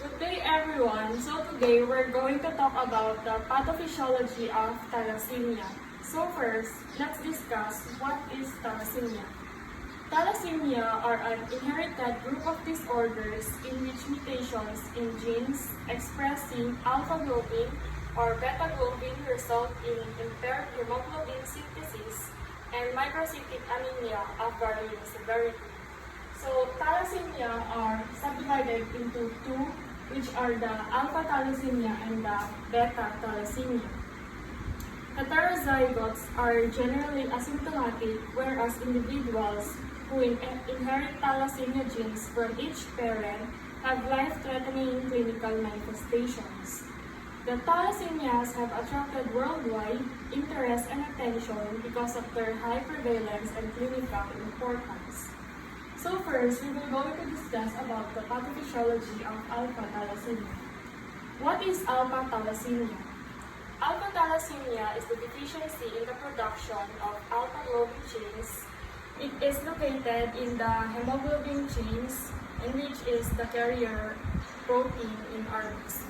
Good day everyone. So today we're going to talk about the pathophysiology of thalassemia. So first, let's discuss what is thalassemia. Thalassemia are an inherited group of disorders in which mutations in genes expressing alpha globin or beta globin result in impaired hemoglobin synthesis and microcytic anemia of varying severity. So thalassemia are subdivided into two, which are the alpha thalassemia and the beta thalassemia. Heterozygotes are generally asymptomatic, whereas individuals who inherit thalassemia genes from each parent have life-threatening clinical manifestations. The thalassemias have attracted worldwide interest and attention because of their high prevalence and clinical importance. So first, we will going to discuss about the pathophysiology of alpha thalassemia. What is alpha thalassemia? Alpha thalassemia is the deficiency in the production of alpha globin genes. It is located in the hemoglobin chains, in which is the carrier protein in RBC.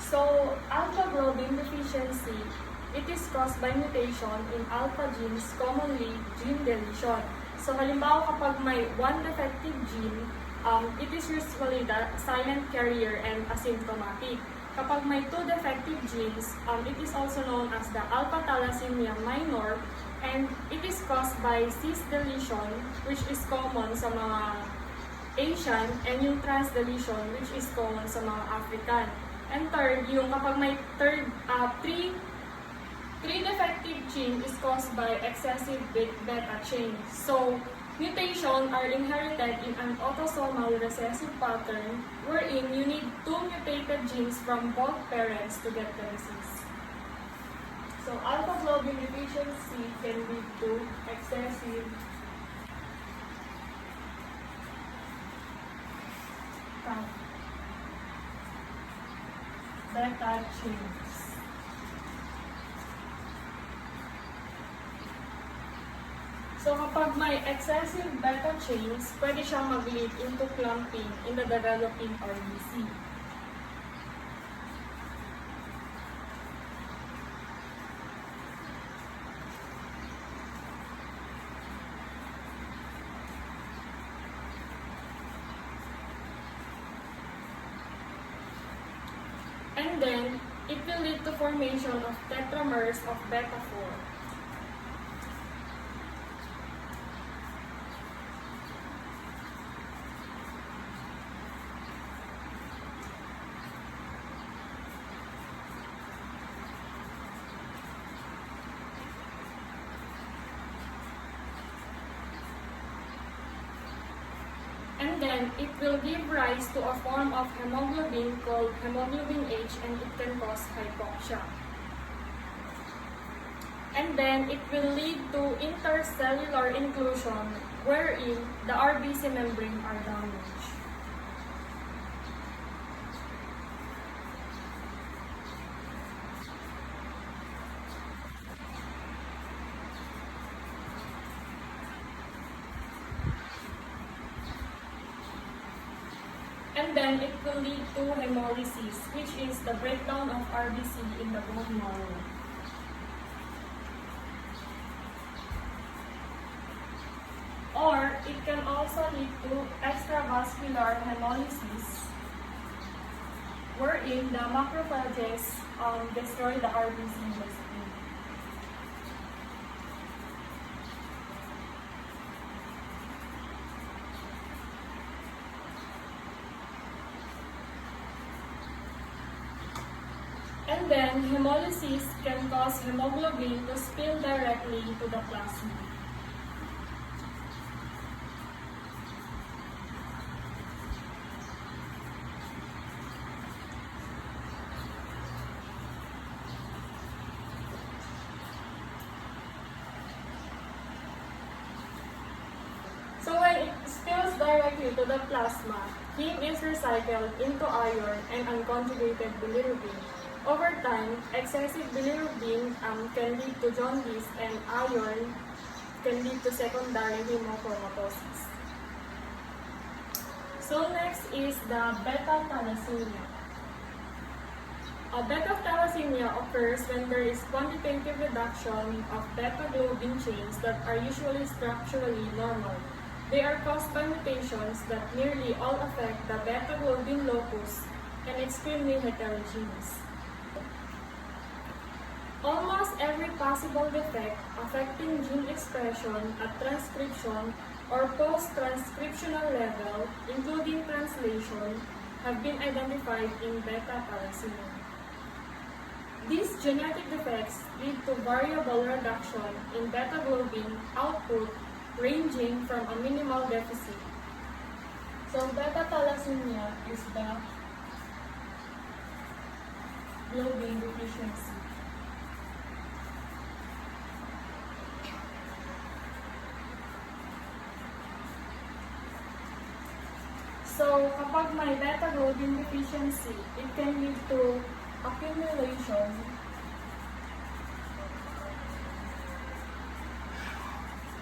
So, alpha globin deficiency, it is caused by mutation in alpha genes, commonly gene deletion. So, halimbawa kapag may one defective gene, it is usually the silent carrier and asymptomatic. Kapag may two defective genes, it is also known as the alpha thalassemia minor, and it is caused by cis deletion, which is common sa mga Asian, and yung trans deletion, which is common sa mga African. And third, yung kapag may three defective gene is caused by excessive beta chain. So, mutation are inherited in an autosomal recessive pattern wherein you need two mutated genes from both parents to get the disease. So, alpha globin deficiency can lead to excessive beta chains. So kapag may excessive beta chains, pwede siyang mag-lead into clumping in the developing RBC. And then, it will lead to formation of tetramers of beta 4. And then, it will give rise to a form of hemoglobin called hemoglobin H, and it can cause hypoxia. And then, it will lead to intercellular inclusion, wherein the RBC membrane are damaged. And then it will lead to hemolysis, which is the breakdown of RBC in the bone marrow. Or it can also lead to extravascular hemolysis, wherein the macrophages destroy the RBC in the skin. And then, hemolysis can cause hemoglobin to spill directly to the plasma. goes directly to the plasma, heme is recycled into iron and unconjugated bilirubin. Over time, excessive bilirubin can lead to jaundice, and iron can lead to secondary hemochromatosis. So next is the beta thalassemia. Beta thalassemia occurs when there is quantitative reduction of beta globin chains that are usually structurally normal. They are caused by mutations that nearly all affect the beta globin locus and extremely heterogeneous. Almost every possible defect affecting gene expression at transcription or post-transcriptional level, including translation, have been identified in beta thalassemia. These genetic defects lead to variable reduction in beta globin output ranging from a minimal deficit. So beta thalassemia is the globin deficiency. So kapag may beta globin deficiency, it can lead to accumulation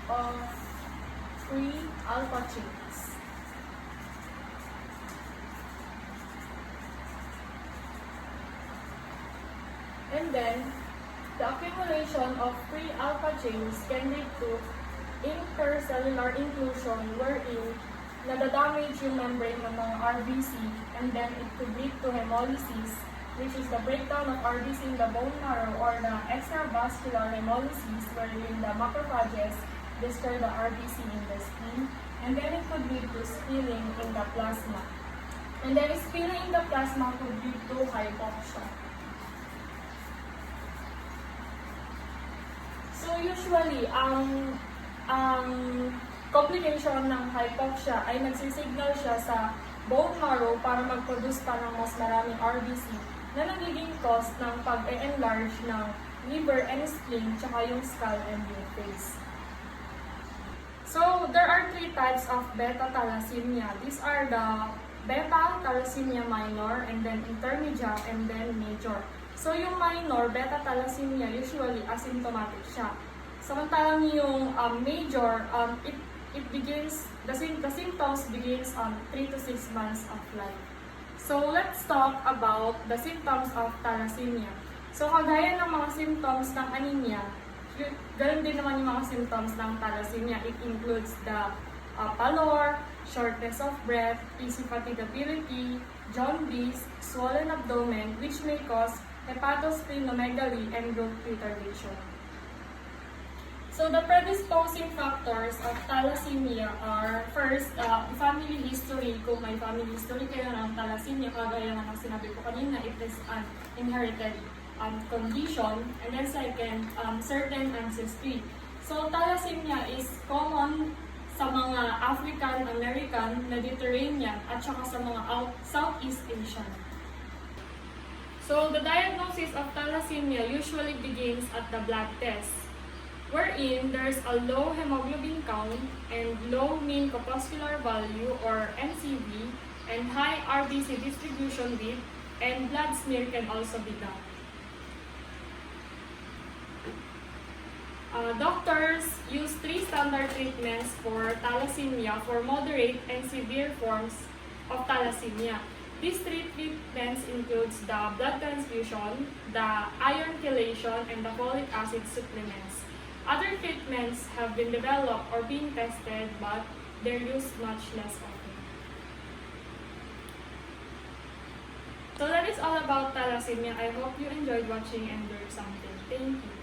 of free alpha chains. And then, the accumulation of free alpha chains can lead to intercellular inclusion wherein nadadamage yung membrane ng mga RBC, and then it could lead to hemolysis, which is the breakdown of RBC in the bone marrow, or the extravascular hemolysis wherein the macrophages destroy the RBC in the skin, and then it could lead to spilling in the plasma. And then spilling in the plasma could lead to hypoxia. So usually, ang complication ng hypoxia ay nagsisignal siya sa bone marrow para mag-produce pa ng mas maraming RBC na nagiging cause ng pag-enlarge ng liver and spleen, tsaka yung skull and yung face. So, there are three types of beta thalassemia. These are the beta thalassemia minor, and then intermediate, and then major. So, yung minor beta thalassemia, usually asymptomatic siya. Samantalang yung major, it begins, the symptoms begins 3 to 6 months of life. So, let's talk about the symptoms of thalassemia. So, kagaya ng mga symptoms ng anemia, ganun din naman yung mga symptoms ng thalassemia. It includes the pallor, shortness of breath, easy fatigability, jaundice, swollen abdomen, which may cause hepatosplenomegaly and growth retardation. So the predisposing factors of thalassemia are, first, family history. Kung may family history kayo ng thalassemia, kagaya ng sinabi ko kanina, it is an inherited condition. And then second, certain ancestry. So thalassemia is common sa mga African American, Mediterranean, at saka sa mga Southeast Asian. So the diagnosis of thalassemia usually begins at the blood test, wherein there's a low hemoglobin count and low mean corpuscular value or MCV and high RBC distribution width, and blood smear can also be done. Doctors use 3 standard treatments for thalassemia for moderate and severe forms of thalassemia. These 3 treatments includes the blood transfusion, the iron chelation, and the folic acid supplements. Other treatments have been developed or being tested, but they're used much less often. So that is all about thalassemia. I hope you enjoyed watching and learned something. Thank you.